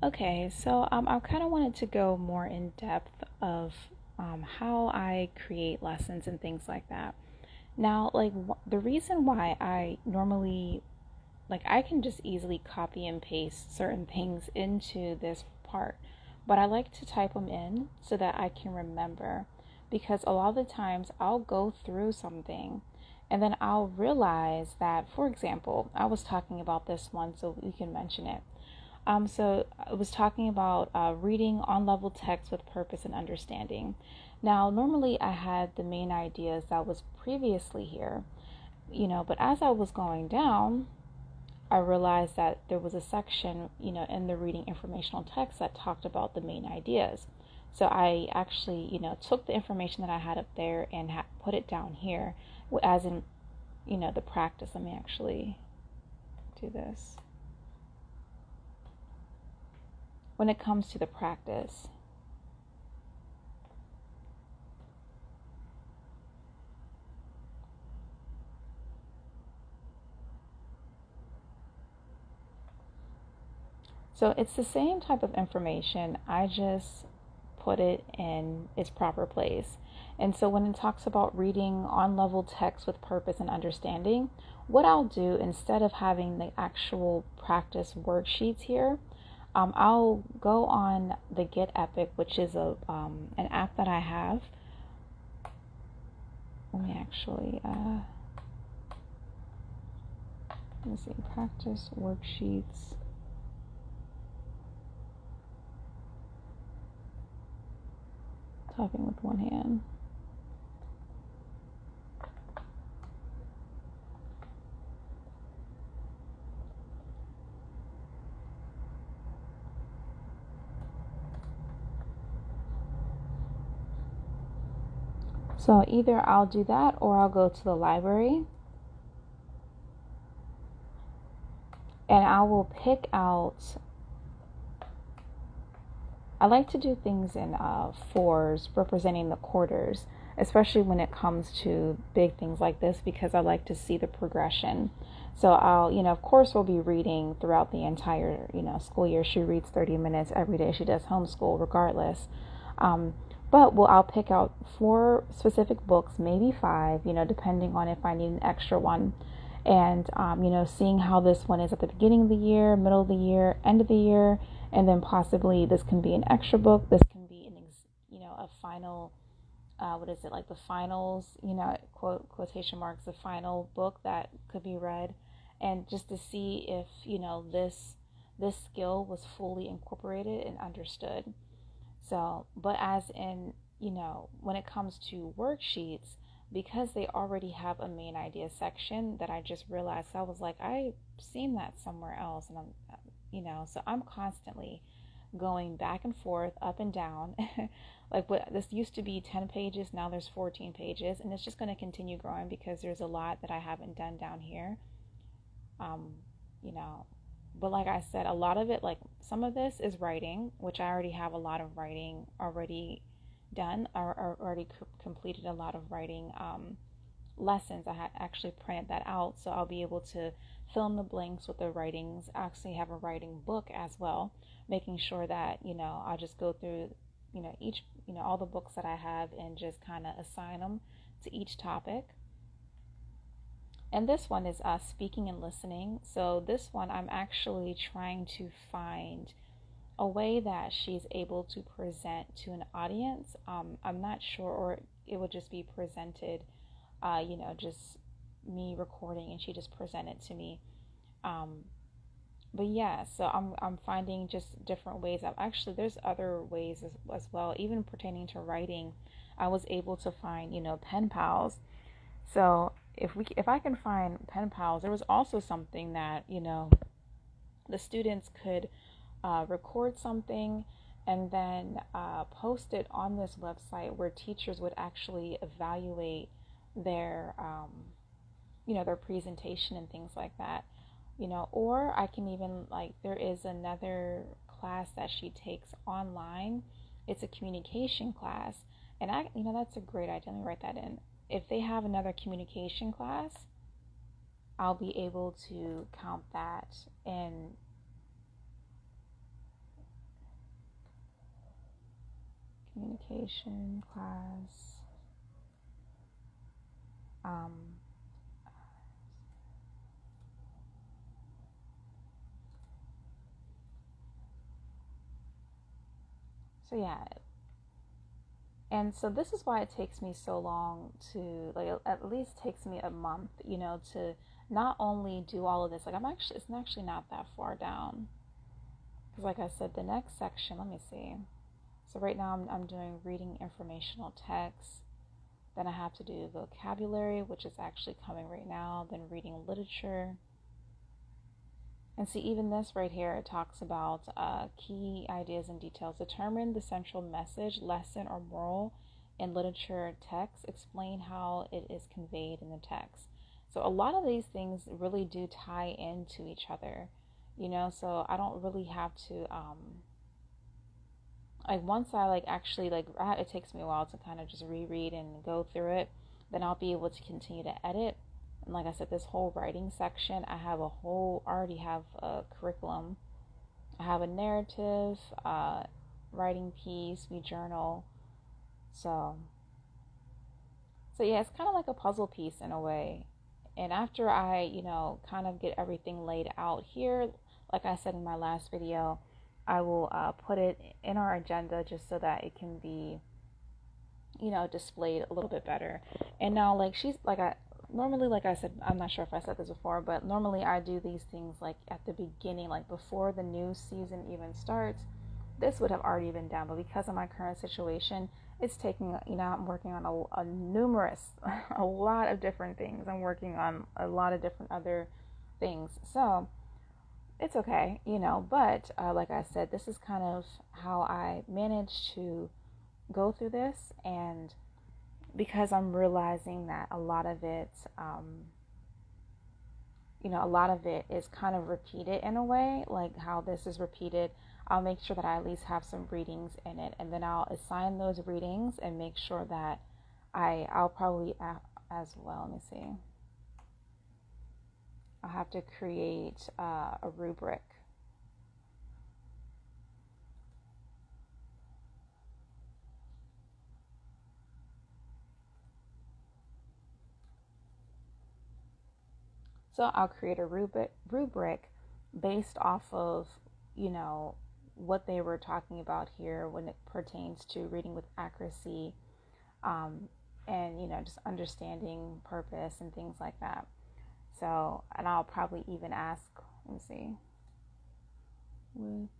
Okay, so I kind of wanted to go more in depth of how I create lessons and things like that. Now, like the reason why I normally like I can just easily copy and paste certain things into this part, but I like to type them in so that I can remember because a lot of the times I'll go through something and then I'll realize that, for example, I was talking about this one, so we can mention it. So I was talking about reading on level text with purpose and understanding. Now, normally I had the main ideas that was previously here, but as I was going down, I realized that there was a section, in the reading informational text that talked about the main ideas. So I actually, took the information that I had up there and put it down here, as in, the practice. Let me actually do this. When it comes to the practice, so it's the same type of information. I just put it in its proper place. And so when it talks about reading on level text with purpose and understanding, what I'll do instead of having the actual practice worksheets here, I'll go on the Get Epic, which is an app that I have. Let me actually let me see, practice worksheets. Typing with one hand. So either I'll do that or I'll go to the library and I will pick out. I like to do things in fours representing the quarters, especially when it comes to big things like this, because I like to see the progression. So I'll, of course, we'll be reading throughout the entire, school year. She reads 30 minutes every day. She does homeschool regardless. But I'll pick out 4 specific books, maybe 5, depending on if I need an extra one. And, seeing how this one is at the beginning of the year, middle of the year, end of the year, and then possibly this can be an extra book. This can be a final, what is it, like the finals, quotation marks, the final book that could be read. And just to see if, this skill was fully incorporated and understood. So, but as in, when it comes to worksheets, because they already have a main idea section that I just realized, I was like, I've seen that somewhere else. And so I'm constantly going back and forth, up and down. Like this used to be 10 pages, now there's 14 pages, and it's just going to continue growing because there's a lot that I haven't done down here. Um, you know, but like I said, a lot of it, like some of this is writing, which I already have a lot of writing already done, or already completed a lot of writing lessons. I had actually printed that out, so I'll be able to fill in the blanks with the writings. I actually have a writing book as well, making sure that I just go through each all the books that I have and just kind of assign them to each topic. And this one is speaking and listening. So this one I'm actually trying to find a way that she's able to present to an audience. I'm not sure, or it would just be presented, just me recording and she just presented to me. Um, but yeah, so I'm finding just different ways. Actually, there's other ways as well, even pertaining to writing. I was able to find pen pals. So if I can find pen pals, there was also something that the students could record something and then post it on this website where teachers would actually evaluate their their presentation and things like that. Or I can even, like, there is another class that she takes online. It's a communication class, and that's a great idea. Let me write that in. If they have another communication class, I'll be able to count that in communication class. So yeah, and so this is why it takes me so long to, like, at least takes me a month, to not only do all of this. Like, it's actually not that far down. Because like I said, the next section, let me see. So right now I'm doing reading informational text. Then I have to do vocabulary, which is actually coming right now. Then reading literature. And see, even this right here, it talks about key ideas and details. Determine the central message, lesson, or moral in literature text. Explain how it is conveyed in the text. So a lot of these things really do tie into each other, so I don't really have to, like, once I, like, actually, like, it takes me a while to kind of just reread and go through it. Then I'll be able to continue to edit. And like I said, this whole writing section, I already have a curriculum. I have a narrative, writing piece, we journal. So yeah, it's kind of like a puzzle piece in a way. And after I, kind of get everything laid out here, like I said in my last video, I will put it in our agenda just so that it can be, displayed a little bit better. And now, like, normally, like I said, I'm not sure if I said this before, but normally I do these things like at the beginning, like before the new season even starts. This would have already been done, but because of my current situation, it's taking, I'm working on a lot of different things. I'm working on a lot of different other things. So it's okay, but like I said, this is kind of how I managed to go through this. And because I'm realizing that a lot of it, is kind of repeated in a way, like how this is repeated, I'll make sure that I at least have some readings in it, and then I'll assign those readings and make sure that I'll probably as well, let me see, I'll have to create a rubric. So I'll create a rubric based off of, what they were talking about here when it pertains to reading with accuracy, and, just understanding purpose and things like that. So, and I'll probably even ask, let me see, with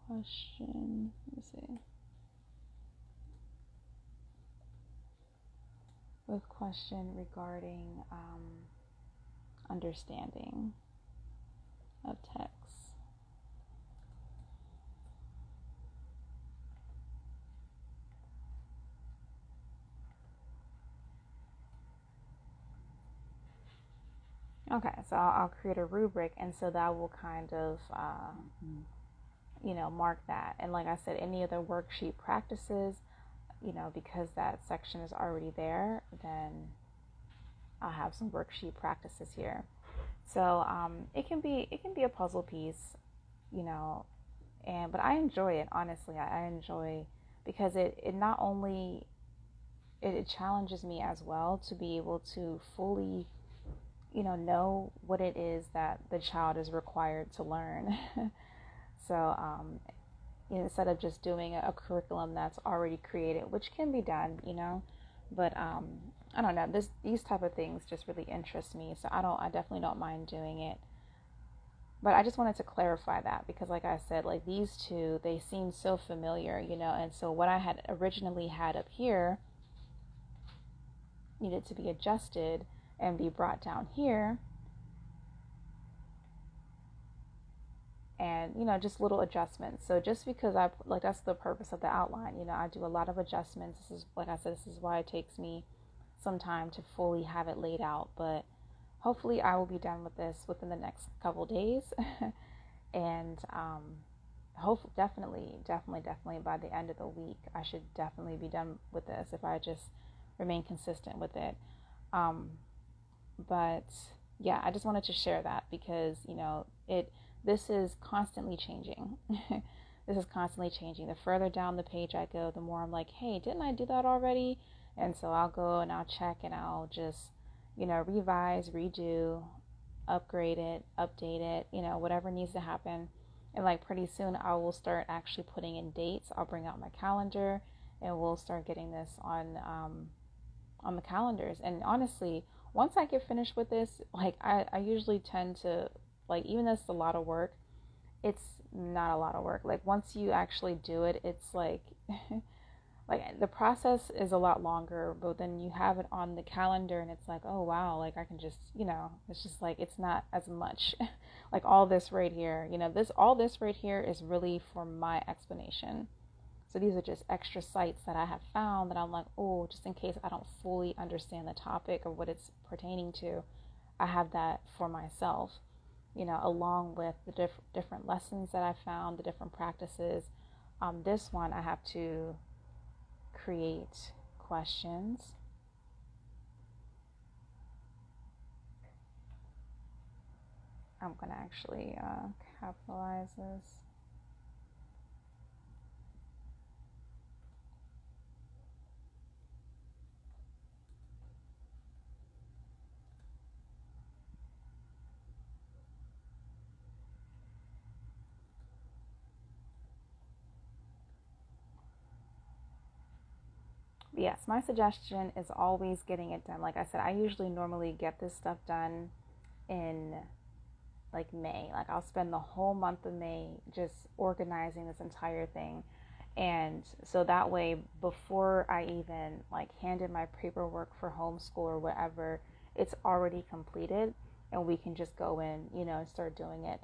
question, let me see, with question regarding understanding of text. Okay, so I'll create a rubric, and so that will kind of, mark that. And like I said, any other worksheet practices, because that section is already there, then I'll have some worksheet practices here. So it can be a puzzle piece, but I enjoy it, honestly. I enjoy, because it not only it challenges me as well to be able to fully know what it is that the child is required to learn. So instead of just doing a curriculum that's already created, which can be done, but I don't know, these type of things just really interest me, so I definitely don't mind doing it. But I just wanted to clarify that, because like I said, like, these two, they seem so familiar, and so what I had originally had up here needed to be adjusted and be brought down here. And, just little adjustments. So just because that's the purpose of the outline, I do a lot of adjustments. This is, like I said, this is why it takes me some time to fully have it laid out. But hopefully I will be done with this within the next couple days. And hopefully, definitely by the end of the week, I should definitely be done with this if I just remain consistent with it. But yeah, I just wanted to share that, because this is constantly changing. this is constantly changing. The further down the page I go, the more I'm like, hey, didn't I do that already? And so I'll go and I'll check and I'll just, revise, redo, upgrade it, update it, whatever needs to happen. And like pretty soon I will start actually putting in dates. I'll bring out my calendar and we'll start getting this on the calendars. And honestly, once I get finished with this, like I usually tend to, like, even though it's a lot of work, it's not a lot of work. Like once you actually do it, it's like like the process is a lot longer, but then you have it on the calendar and it's like, oh wow, like I can just, it's just like it's not as much. Like all this right here, all this right here is really for my explanation. So these are just extra sites that I have found that I'm like, oh, just in case I don't fully understand the topic or what it's pertaining to, I have that for myself, along with the different lessons that I found, the different practices. This one I have to create questions. I'm going to actually capitalize this. Yes, my suggestion is always getting it done. Like I said, I usually normally get this stuff done in like May. Like I'll spend the whole month of May just organizing this entire thing. And so that way, before I even like hand in my paperwork for homeschool or whatever, it's already completed and we can just go in, and start doing it.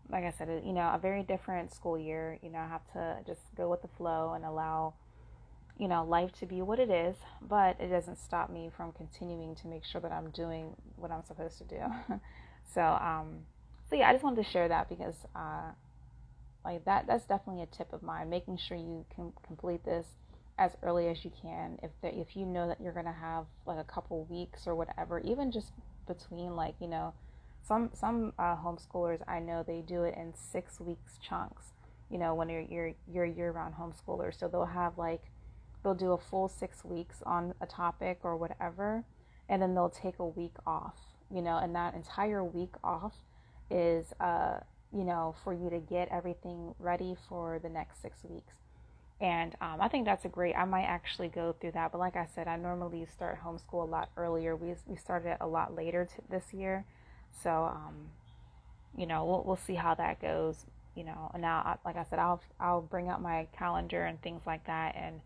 Like I said, a very different school year, I have to just go with the flow and allow life to be what it is, but it doesn't stop me from continuing to make sure that I'm doing what I'm supposed to do. So yeah, I just wanted to share that because like that's definitely a tip of mine, making sure you can complete this as early as you can. If you know that you're going to have like a couple weeks or whatever, even just between like, some homeschoolers I know, they do it in 6 weeks chunks, when you're year-round homeschooler. So they'll do a full 6 weeks on a topic or whatever, and then they'll take a week off, and that entire week off is, for you to get everything ready for the next 6 weeks. And I think that's I might actually go through that. But like I said, I normally start homeschool a lot earlier. We started it a lot later this year. So, we'll see how that goes. And now, like I said, I'll bring out my calendar and things like that, and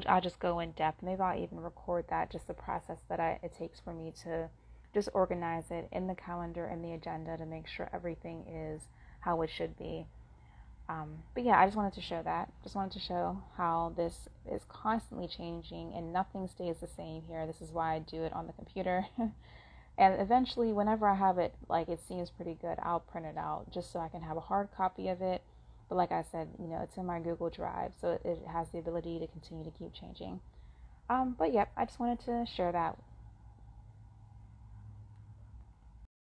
I'll just go in depth. Maybe I'll even record that, just the process that it takes for me to just organize it in the calendar and the agenda to make sure everything is how it should be. But yeah, I just wanted to show that. Just wanted to show how this is constantly changing and nothing stays the same here. This is why I do it on the computer. And eventually, whenever I have it, like it seems pretty good, I'll print it out just so I can have a hard copy of it. But like I said, it's in my Google Drive, so it has the ability to continue to keep changing. But yep, I just wanted to share that